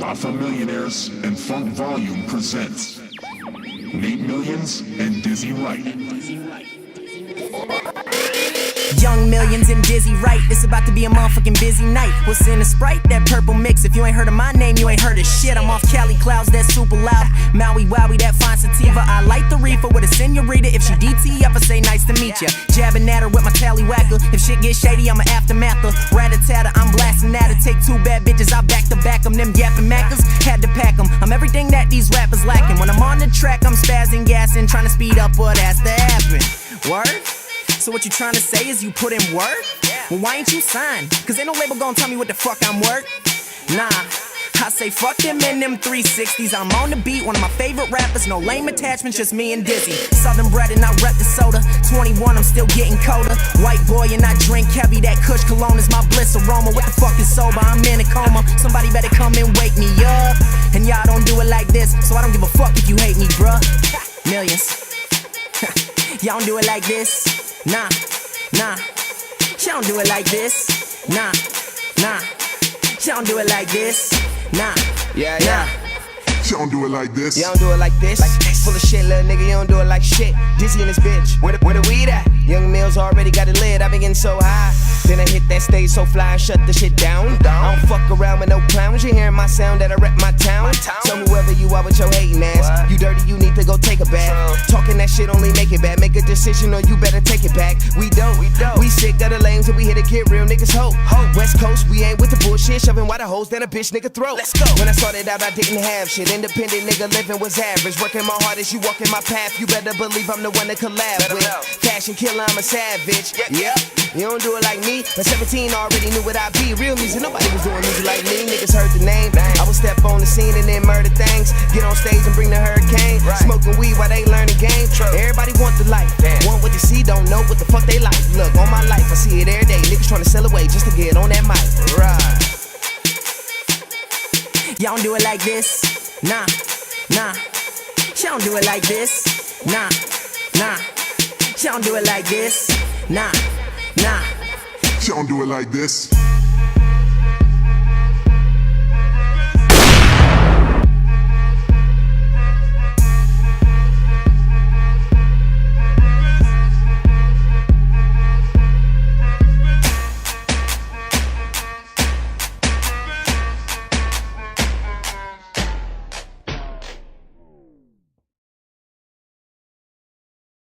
Not for Millionaires and Funk Volume presents Nate Millions and Dizzy Wright. Young Millions and Dizzy Wright. This about to be a motherfucking busy night. What's in the Sprite? That purple mix. If you ain't heard of my name, you ain't heard of shit. I'm off Cali clouds, that's super loud. Maui Wowie, that fine sativa. I light the reefer with a senorita. If she DT up, I say nice to meet ya. Jabbing at her with my tallywhacker. If shit gets shady, I'm an aftermather. Rat-a-tatter, I'm blasting at her. Take two bad bitches, I back to back them. Them yapping mackers, had to pack them. I'm everything that these rappers lacking. When I'm on the track, I'm spazzing, gassing, trying to speed up what has to happen. Word? So what you trying to say is you put in work? Well, why ain't you signed? Cause ain't no label gonna tell me what the fuck I'm worth. Nah, I say fuck them in them 360s. I'm on the beat, one of my favorite rappers. No lame attachments, just me and Dizzy. Southern bred and I rep the soda. 21, I'm still getting colder. White boy and I drink heavy. That Kush cologne is my bliss aroma. What the fuck is sober? I'm in a coma. Somebody better come and wake me up. And y'all don't do it like this, so I don't give a fuck if you hate me, bruh. Millions. Y'all don't do it like this. Nah, she don't do it like this. Nah, she don't do it like this. Nah, yeah. She don't do it like this. You don't do it like this. Full of shit, little nigga, you don't do it like shit. Dizzy in this bitch, where the weed at? Young Mills already got it lit, I been getting so high. Then I hit that stage so fly and shut the shit down. I don't fuck around with no clowns, you hearing my sound that I rep my town. So whoever you are with your hating ass, you dirty, you need to go take a bath. Talking that shit only make it bad, make a decision or you better take it back. We don't, we sick of the lanes and we here to get real niggas hope. West Coast, we ain't with the bullshit, shoving water holes down a bitch nigga throat. Let's go. When I started out, I didn't have shit. Independent nigga living was average. Working my hardest, you walking my path. You better believe I'm the one to collab with. Fashion killer, I'm a savage. Yep. You don't do it like me. But 17 already knew what I be. Real music, nobody was doing music like me. Niggas heard the name. I would step on the scene and then murder things. Get on stage and bring the hurricane. Smoking weed while they learning game. Everybody want the life. Want what they see, don't know what the fuck they like. Look, on my life, I see it every day. Niggas trying to sell away just to get on that mic. Right. Y'all don't do it like this. Nah, she don't do it like this. Nah, she don't do it like this. Nah. She don't do it like this.